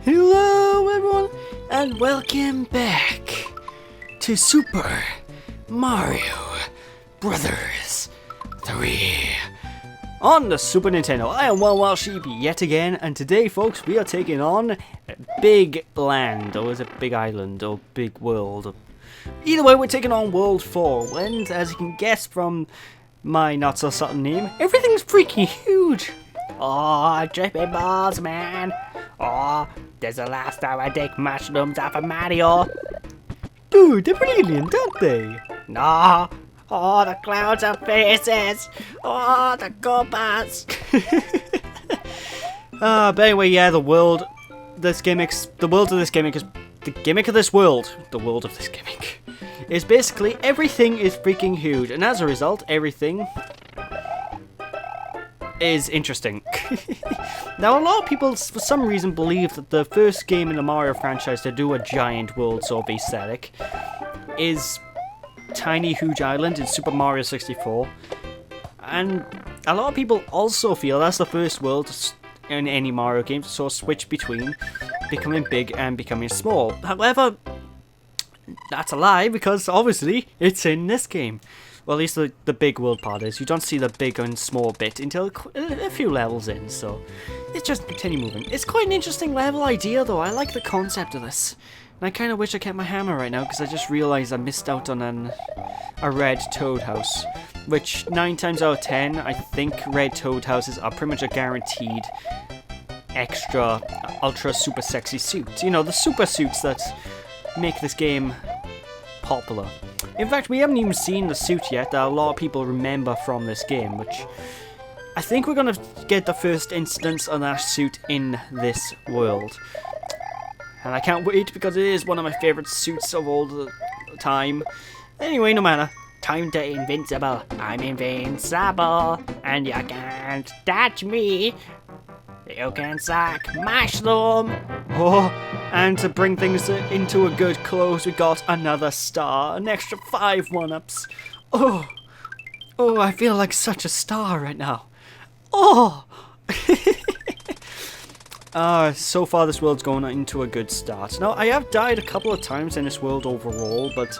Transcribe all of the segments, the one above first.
Hello everyone and welcome back to Super Mario Brothers 3 on the Super Nintendo. I am Wild Sheepy yet again, and today folks we are taking on Big Land, or is it Big Island, or Big World? Either way, we're taking on World 4, and as you can guess from my not so subtle name, everything's freaking huge. Oh, dripping balls, man. Oh, there's the last time I take mushrooms off of Mario. Dude, they're brilliant, aren't they? No. Oh, the clouds have faces. Oh, the Koopas. But anyway, yeah, the world of this gimmick is the world of this gimmick, is basically everything is freaking huge, and as a result, everything is interesting. Now, a lot of people, for some reason, believe that the first game in the Mario franchise to do a giant world sort of aesthetic is Tiny Huge Island in Super Mario 64. And a lot of people also feel that's the first world in any Mario game to sort of switch between becoming big and becoming small. However, that's a lie, because obviously it's in this game. Well, at least the big world part is. You don't see the big and small bit until a few levels in, so it's just continue moving. It's quite an interesting level idea, though. I like the concept of this. And I kind of wish I kept my hammer right now, because I just realised I missed out on a red toad house. Which, 9 times out of 10, I think red toad houses are pretty much a guaranteed extra, ultra, super sexy suit. You know, the super suits that make this game popular. In fact, we haven't even seen the suit yet that a lot of people remember from this game, which I think we're going to get the first instance of that suit in this world. And I can't wait, because it is one of my favourite suits of all the time. Anyway, no matter. Time to invincible. I'm invincible, and you can't touch me. You can suck mushroom. Oh, and to bring things into a good close, we got another star, an extra 5 1-ups. Oh, I feel like such a star right now. Oh. So far this world's going into a good start. Now, I have died a couple of times in this world overall, but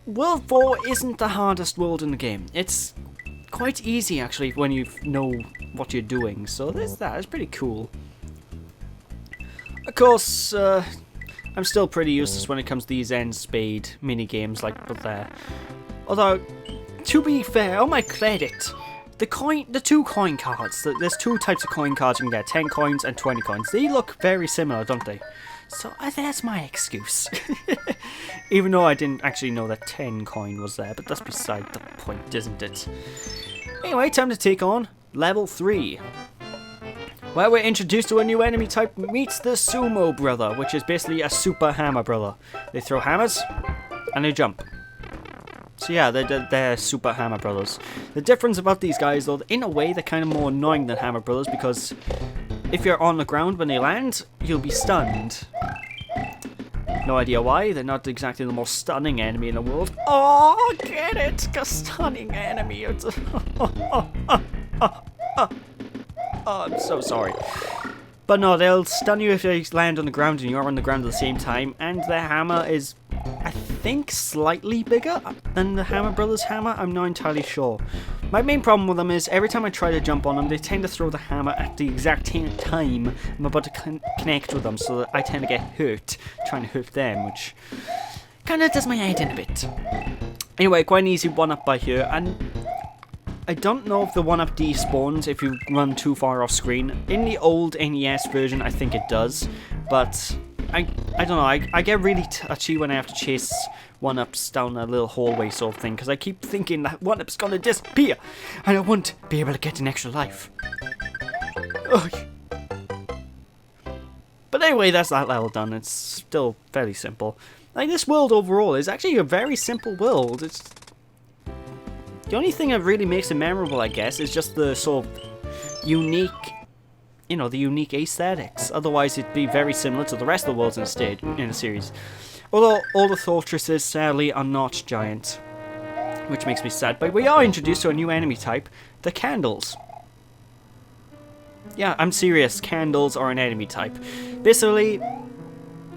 World 4 isn't the hardest world in the game. It's quite easy, actually, when you know what you're doing, so there's that. It's pretty cool. Of course, I'm still pretty useless when it comes to these end spade mini-games like there. Although, to be fair, on my credit, the 2 coin cards, there's 2 types of coin cards you can get, 10 coins and 20 coins. They look very similar, don't they? So that's my excuse. Even though I didn't actually know that 10 coin was there, but that's beside the point, isn't it? Anyway, time to take on level 3. Where we're introduced to a new enemy type, meets the Sumo Brother, which is basically a super hammer brother. They throw hammers, and they jump. So yeah, they're super hammer brothers. The difference about these guys, though, in a way, they're kind of more annoying than hammer brothers, because if you're on the ground when they land, you'll be stunned. No idea why, they're not exactly the most stunning enemy in the world. Oh, get it? A stunning enemy. Oh, I'm so sorry. But no, they'll stun you if they land on the ground and you're on the ground at the same time. And their hammer is, I think, slightly bigger than the Hammer Brothers hammer. I'm not entirely sure. My main problem with them is every time I try to jump on them, they tend to throw the hammer at the exact time I'm about to connect with them. So that I tend to get hurt trying to hurt them, which kind of does my head in a bit. Anyway, quite an easy 1-up by here. And I don't know if the 1-up despawns if you run too far off screen. In the old NES version, I think it does, but I don't know, I get really touchy when I have to chase 1-ups down a little hallway sort of thing, because I keep thinking that 1-up's gonna disappear, and I won't be able to get an extra life. Ugh. But anyway, that's that level done. It's still fairly simple. Like, this world overall is actually a very simple world. It's the only thing that really makes it memorable, I guess, is just the sort of unique, you know, the unique aesthetics. Otherwise, it'd be very similar to the rest of the worlds in the series. Although all the fortresses, sadly, are not giant, which makes me sad. But we are introduced to a new enemy type, the candles. Yeah, I'm serious. Candles are an enemy type. Basically,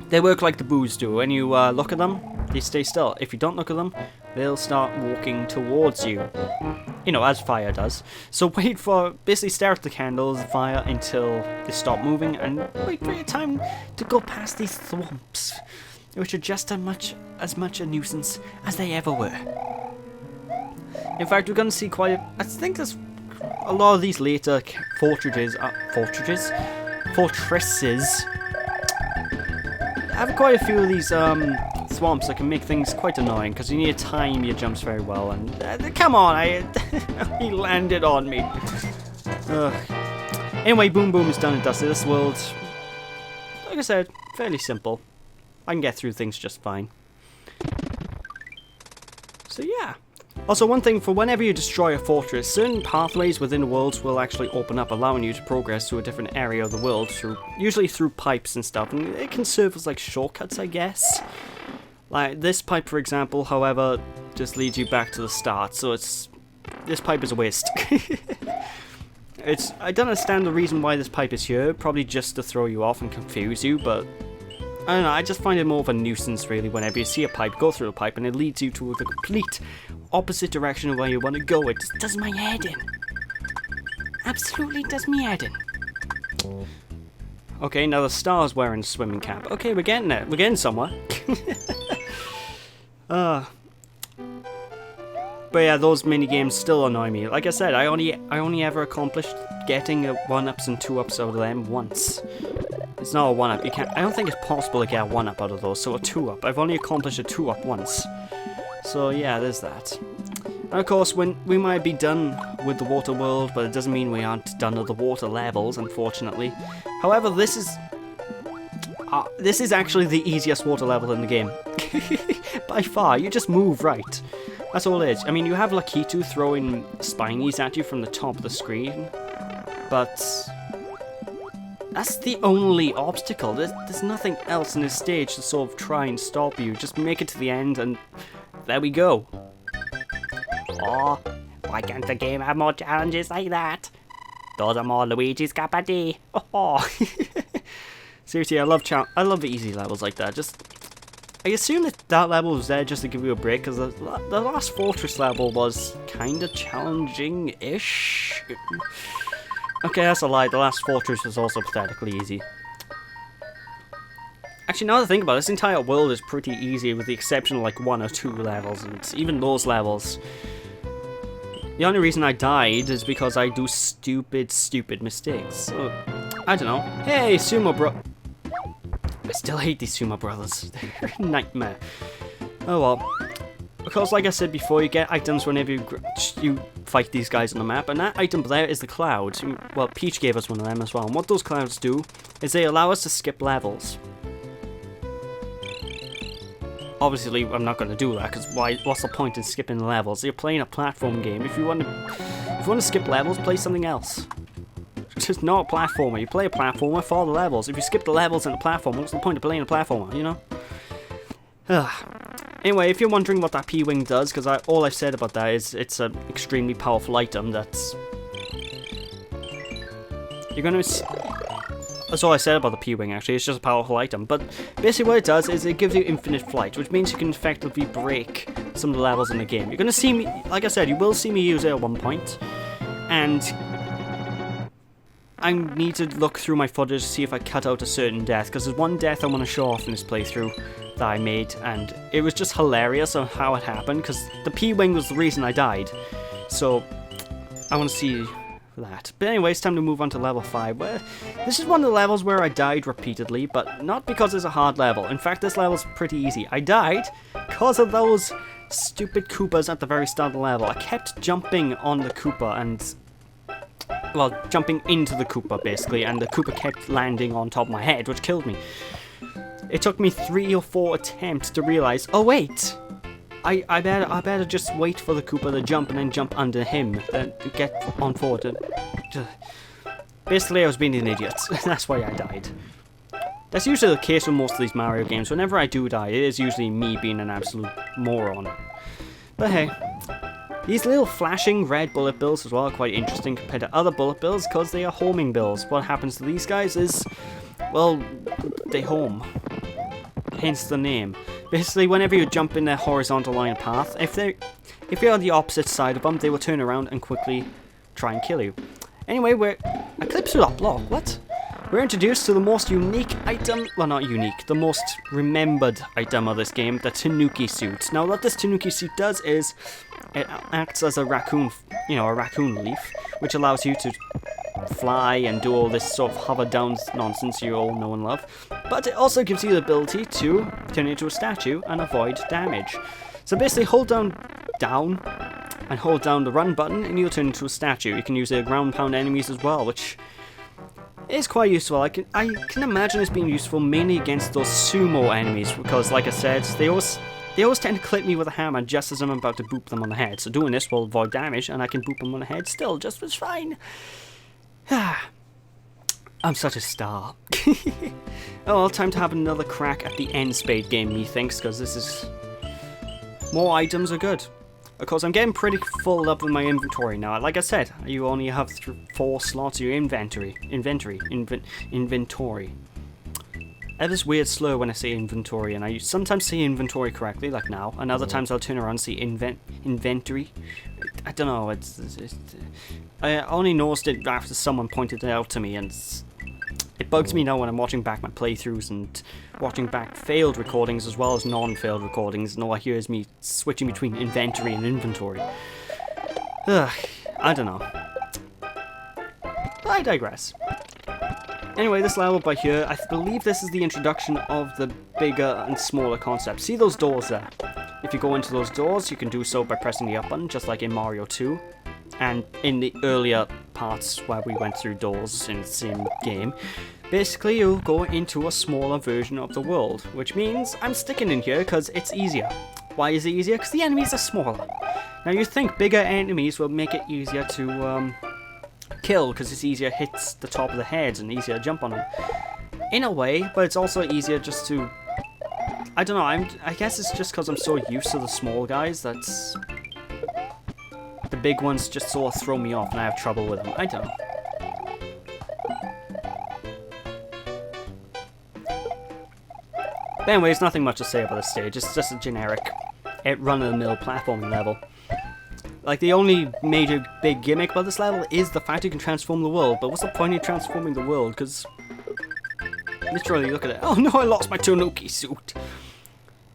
they work like the boos do. When you look at them, they stay still. If you don't look at them, they'll start walking towards you. You know, as fire does. So basically stare at the candles, fire, until they stop moving, and wait for your time to go past these thwomps, which are just as much a nuisance as they ever were. In fact, we're going to see I think there's a lot of these later fortresses have quite a few of these swamps that can make things quite annoying, because you need to time your jumps very well, and come on, he landed on me. Anyway, Boom Boom is done and dusted. This world, like I said, fairly simple. I can get through things just fine. So yeah. Also, one thing, for whenever you destroy a fortress, certain pathways within the worlds will actually open up, allowing you to progress to a different area of the world, usually through pipes and stuff, and it can serve as like shortcuts, I guess. Like this pipe, for example, however, just leads you back to the start, so this pipe is a waste. I don't understand the reason why this pipe is here, probably just to throw you off and confuse you, but I don't know, I just find it more of a nuisance really. Whenever you see a pipe, go through a pipe and it leads you to the complete opposite direction of where you want to go. It just does my head in. Absolutely does me head in. Okay, now the star's wearing a swimming cap. Okay, we're getting there. We're getting somewhere. But yeah, those mini games still annoy me. Like I said, I only ever accomplished getting a 1-ups and 2-ups out of them once. It's not a 1-up. I don't think it's possible to get a 1-up out of those. So a 2-up. I've only accomplished a 2-up once. So yeah, there's that. And of course, we might be done with the water world, but it doesn't mean we aren't done with the water levels, unfortunately. However, this is actually the easiest water level in the game. By far, you just move right. That's all it is. I mean, you have Lakitu throwing spinies at you from the top of the screen, but that's the only obstacle. There's nothing else in this stage to sort of try and stop you. Just make it to the end, and there we go. Oh, why can't the game have more challenges like that? Those are more Luigi's cup of tea. Oh. Seriously, I love the easy levels like that. I assume that level was there just to give you a break, because the last fortress level was kind of challenging-ish. Okay, that's a lie. The last fortress was also pathetically easy. Actually, now that I think about it, this entire world is pretty easy, with the exception of like 1 or 2 levels, and even those levels. The only reason I died is because I do stupid mistakes. So, I don't know. Hey, Sumo Bro... I still hate these Sumo Brothers. They're a nightmare. Oh well. Because like I said before, you get items whenever you fight these guys on the map, and that item there is the cloud. Well, Peach gave us one of them as well, and what those clouds do is they allow us to skip levels. Obviously, I'm not going to do that, because what's the point in skipping levels? You're playing a platform game. If you want to skip levels, play something else. It's just not a platformer. You play a platformer for the levels. If you skip the levels in a platformer, what's the point of playing a platformer, you know? Anyway, if you're wondering what that P-Wing does, because all I've said about that is it's an extremely powerful item that's... That's all I said about the P-Wing, actually. It's just a powerful item. But basically what it does is it gives you infinite flight, which means you can effectively break some of the levels in the game. You're going to see me, like I said, you will see me use it at one point. And I need to look through my footage to see if I cut out a certain death, because there's one death I want to show off in this playthrough that I made, and it was just hilarious on how it happened, because the P-Wing was the reason I died. So, I want to see that. But anyway, it's time to move on to level 5. Where this is one of the levels where I died repeatedly, but not because it's a hard level. In fact, this level's pretty easy. I died because of those stupid Koopas at the very start of the level. I kept jumping on the Koopa and... well, jumping into the Koopa, basically, and the Koopa kept landing on top of my head, which killed me. It took me 3 or 4 attempts to realize, oh wait! I better just wait for the Koopa to jump and then jump under him and get on forward. Basically, I was being an idiot. That's why I died. That's usually the case with most of these Mario games. Whenever I do die, it is usually me being an absolute moron. But hey, These little flashing red bullet bills as well are quite interesting compared to other bullet bills because they are homing bills. What happens to these guys is, well, they home. Hence the name. Basically, whenever you jump in their horizontal line of path, if you're on the opposite side of them, they will turn around and quickly try and kill you. Anyway, Eclipse will not block. What? We're introduced to the most unique item, well, not unique, the most remembered item of this game, the Tanuki suit. Now, what this Tanuki suit does is it acts as a raccoon, a raccoon leaf, which allows you to fly and do all this sort of hover down nonsense you all know and love. But it also gives you the ability to turn into a statue and avoid damage. So basically, hold down and hold down the run button and you'll turn into a statue. You can use the ground pound enemies as well, which is quite useful. I can imagine this being useful mainly against those sumo enemies because, like I said, they always tend to clip me with a hammer just as I'm about to boop them on the head. So doing this will avoid damage and I can boop them on the head still just as fine. I'm such a star. Oh well, time to have another crack at the end spade game, methinks, because this is... more items are good. Of course, I'm getting pretty full up with my inventory now. Like I said, you only have 4 slots in your inventory. I have this weird slur when I say inventory, and I sometimes say inventory correctly, like now, and other times I'll turn around and say inventory. I don't know, I only noticed it after someone pointed it out to me, and it bugs me now when I'm watching back my playthroughs and watching back failed recordings as well as non-failed recordings, and all I hear is me switching between inventory and inventory. Ugh, I don't know. But I digress. Anyway, this level by here, I believe this is the introduction of the bigger and smaller concepts. See those doors there? If you go into those doors, you can do so by pressing the up button, just like in Mario 2. And in the earlier parts where we went through doors in the same game, basically you'll go into a smaller version of the world, which means I'm sticking in here because it's easier. Why is it easier? Because the enemies are smaller. Now you think bigger enemies will make it easier to kill because it's easier hits the top of the heads and easier to jump on them. In a way, but it's also easier just to... I don't know, I guess it's just because I'm so used to the small guys that's... the big ones just sort of throw me off and I have trouble with them. I don't know. But anyway, there's nothing much to say about this stage. It's just a generic run-of-the-mill platforming level. Like, the only major big gimmick about this level is the fact you can transform the world. But what's the point of transforming the world? Because, literally, look at it. Oh no, I lost my Tanuki suit.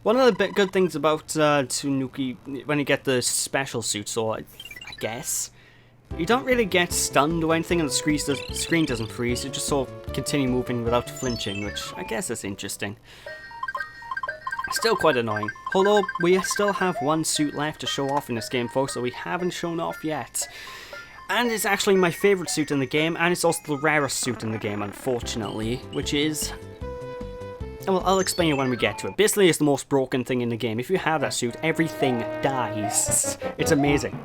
One of the good things about Tanuki, when you get the special suits, or I guess, you don't really get stunned or anything and the screen doesn't freeze. You just sort of continue moving without flinching, which I guess is interesting. Still quite annoying. Although, we still have one suit left to show off in this game, folks, that we haven't shown off yet. And it's actually my favourite suit in the game, and it's also the rarest suit in the game, unfortunately, which is... well, I'll explain it when we get to it. Basically, it's the most broken thing in the game. If you have that suit, everything dies. It's amazing.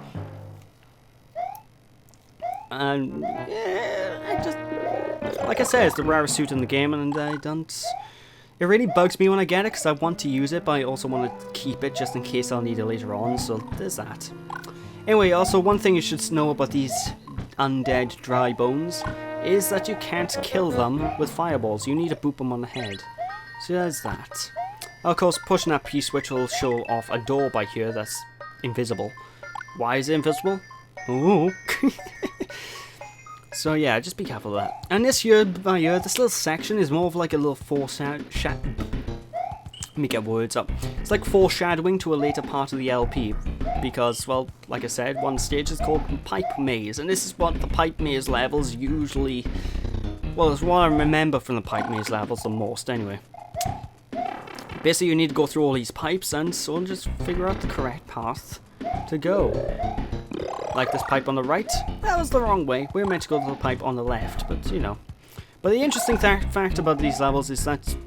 And, yeah, like I said, it's the rarest suit in the game, and I don't... It really bugs me when I get it, because I want to use it, but I also want to keep it just in case I'll need it later on, so there's that. Anyway, also, one thing you should know about these undead dry bones is that you can't kill them with fireballs. You need to boop them on the head. So there's that. Of course, pushing that P-switch will show off a door by here that's invisible. Why is it invisible? Ooh. So yeah, just be careful of that. And this year, by year, this little section is more of like a little let me get words up. It's like foreshadowing to a later part of the LP. Because, well, like I said, one stage is called Pipe Maze. And this is what the Pipe Maze levels usually... well, it's what I remember from the Pipe Maze levels the most, anyway. Basically, you need to go through all these pipes and so just figure out the correct path to go. Like this pipe on the right, that was the wrong way. We were meant to go to the pipe on the left, but you know. But the interesting fact about these levels is that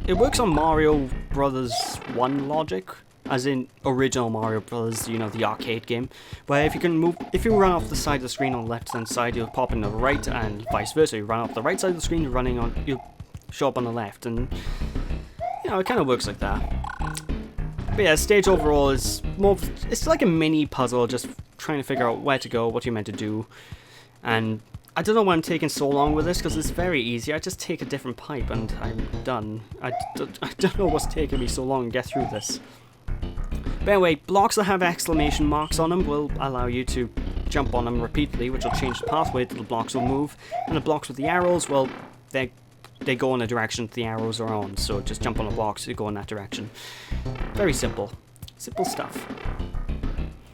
it works on Mario Brothers 1 logic, as in original Mario Brothers, you know, the arcade game. Where if you run off the side of the screen on the left hand side, you'll pop in the right, and vice versa. You run off the right side of the screen, you'll show up on the left, and you know, it kind of works like that. But yeah, the stage overall is more, it's like a mini puzzle, just trying to figure out where to go, what you're meant to do. And I don't know why I'm taking so long with this, because it's very easy. I just take a different pipe and I'm done. I don't know what's taking me so long to get through this. But anyway, blocks that have exclamation marks on them will allow you to jump on them repeatedly, which will change the pathway that the blocks will move. And the blocks with the arrows, well, they go in the direction that the arrows are on. So just jump on the blocks to go in that direction. Very simple. Simple stuff.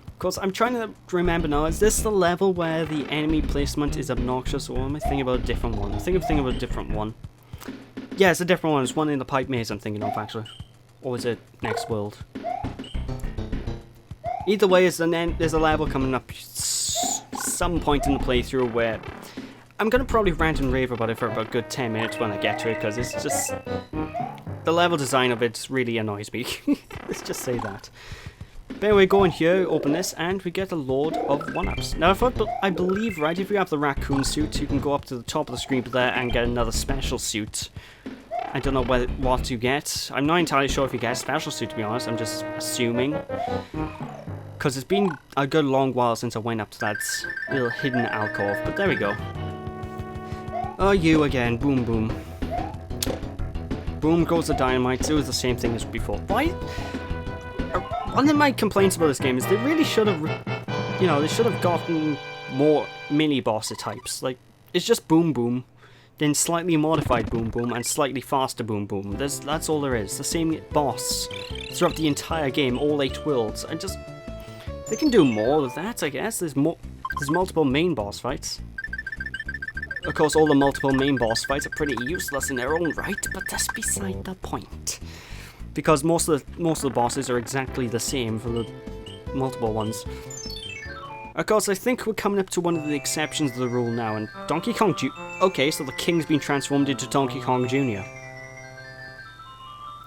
Of course, I'm trying to remember now, is this the level where the enemy placement is obnoxious, or am I thinking about a different one? I think I'm thinking about a different one. Yeah, it's a different one. It's one in the pipe maze I'm thinking of, actually. Or is it next world? Either way, there's a level coming up some point in the playthrough where I'm going to probably rant and rave about it for about a good 10 minutes when I get to it, because it's just... the level design of it really annoys me. Let's just say that. But anyway, go in here, open this, and we get a load of 1-ups. Now, I believe, right, if you have the raccoon suit, you can go up to the top of the screen there and get another special suit. I don't know what you get. I'm not entirely sure if you get a special suit, to be honest. I'm just assuming. Because it's been a good long while since I went up to that little hidden alcove. But there we go. Oh, you again. Boom, boom. Boom goes the dynamite. It was the same thing as before. Why? One of my complaints about this game is they really should have, you know, they should have gotten more mini-bosser types. Like, it's just boom, boom. Then slightly modified boom boom and slightly faster boom boom. That's all there is. The same boss throughout the entire game, all 8 worlds. They can do more of that, I guess. There's multiple main boss fights. Of course, all the multiple main boss fights are pretty useless in their own right, but that's beside the point. Because most of the bosses are exactly the same for the multiple ones. Of course, I think we're coming up to one of the exceptions to the rule now, and Donkey Kong okay, so the King's been transformed into Donkey Kong Jr.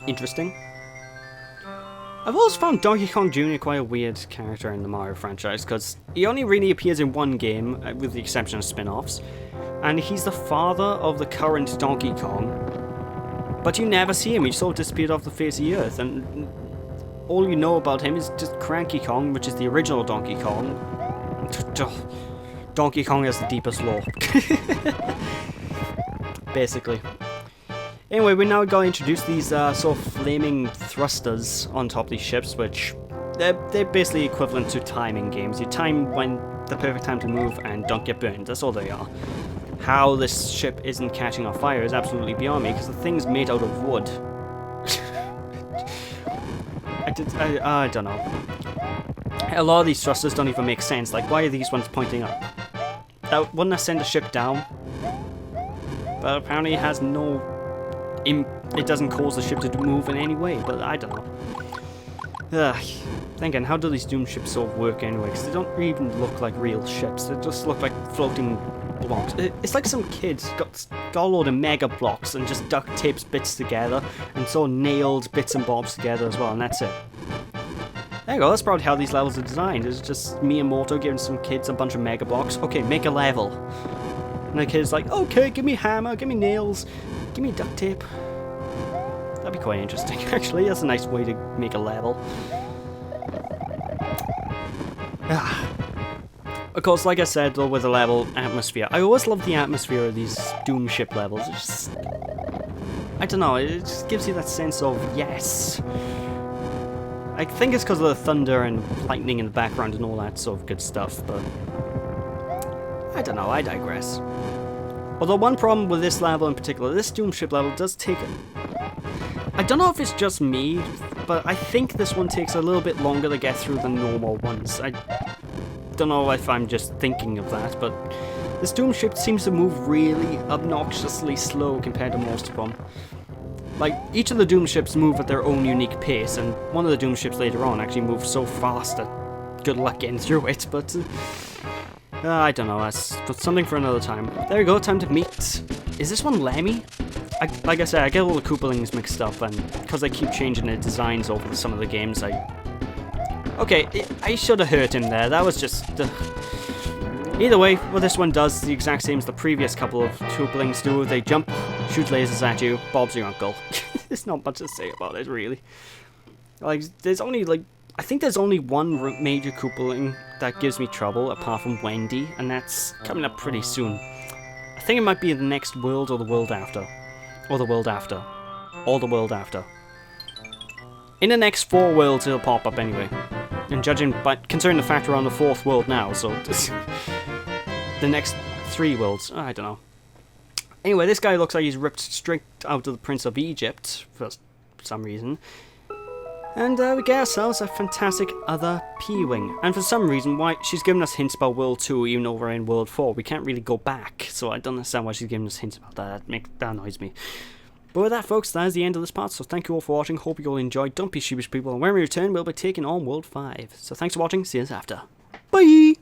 Interesting. I've always found Donkey Kong Jr. quite a weird character in the Mario franchise, because he only really appears in one game, with the exception of spin-offs, and he's the father of the current Donkey Kong, but you never see him. He sort of disappeared off the face of the earth, and all you know about him is just Cranky Kong, which is the original Donkey Kong. Donkey Kong has the deepest lore. Basically. Anyway, we're now going to introduce these sort of flaming thrusters on top of these ships, which they're basically equivalent to timing games. You time when the perfect time to move and don't get burned. That's all they are. How this ship isn't catching on fire is absolutely beyond me, because the thing's made out of wood. I don't know. A lot of these thrusters don't even make sense. Like, why are these ones pointing up? Wouldn't that send the ship down? But apparently it has no... It doesn't cause the ship to move in any way, but I don't know. Thinking, how do these Doom ships sort of work anyway? Because they don't even look like real ships. They just look like floating blocks. It's like some kids got a load of mega blocks and just duct tapes bits together and sort of nailed bits and bobs together as well, and that's it. There you go, that's probably how these levels are designed. It's just Miyamoto giving some kids a bunch of mega blocks. Okay, make a level. And the kid's like, okay, give me a hammer, give me nails, give me duct tape. That'd be quite interesting, actually. That's a nice way to make a level. Of course, like I said, though, with the level atmosphere, I always love the atmosphere of these Doom ship levels. It's just... I don't know, it just gives you that sense of, yes. I think it's because of the thunder and lightning in the background and all that sort of good stuff, but... I don't know, I digress. Although one problem with this level in particular, this Doom ship level does take it. I don't know if it's just me, but I think this one takes a little bit longer to get through than normal ones. I don't know if I'm just thinking of that, but this Doom ship seems to move really obnoxiously slow compared to most of them. Like, each of the Doom ships move at their own unique pace, and one of the Doom ships later on actually moves so fast that good luck getting through it, but... I don't know, that's something for another time. There we go, time to meet... Is this one Lemmy? Like I said, I get all the Koopalings mixed up, and because I keep changing the designs over some of the games, Okay, I should have hurt him there, that was just... Either way, what this one does is the exact same as the previous couple of Koopalings do. They jump, shoot lasers at you, Bob's your uncle. There's not much to say about it, really. Like, there's only, like, I think there's only one major Koopaling that gives me trouble, apart from Wendy, and that's coming up pretty soon. I think it might be in the next world or the world after. Or the world after. Or the world after. In the next 4 worlds it'll pop up anyway. And considering the fact we're on the 4th world now, so... the next 3 worlds, I don't know. Anyway, this guy looks like he's ripped straight out of the Prince of Egypt, for some reason. And we get ourselves a fantastic other P-Wing. And for some reason, why she's giving us hints about World 2 even though we're in World 4. We can't really go back, so I don't understand why she's giving us hints about that. That annoys me. But with that, folks, that is the end of this part, so thank you all for watching. Hope you all enjoyed. Don't be sheepish, people. And when we return, we'll be taking on World 5. So thanks for watching. See you after. Bye!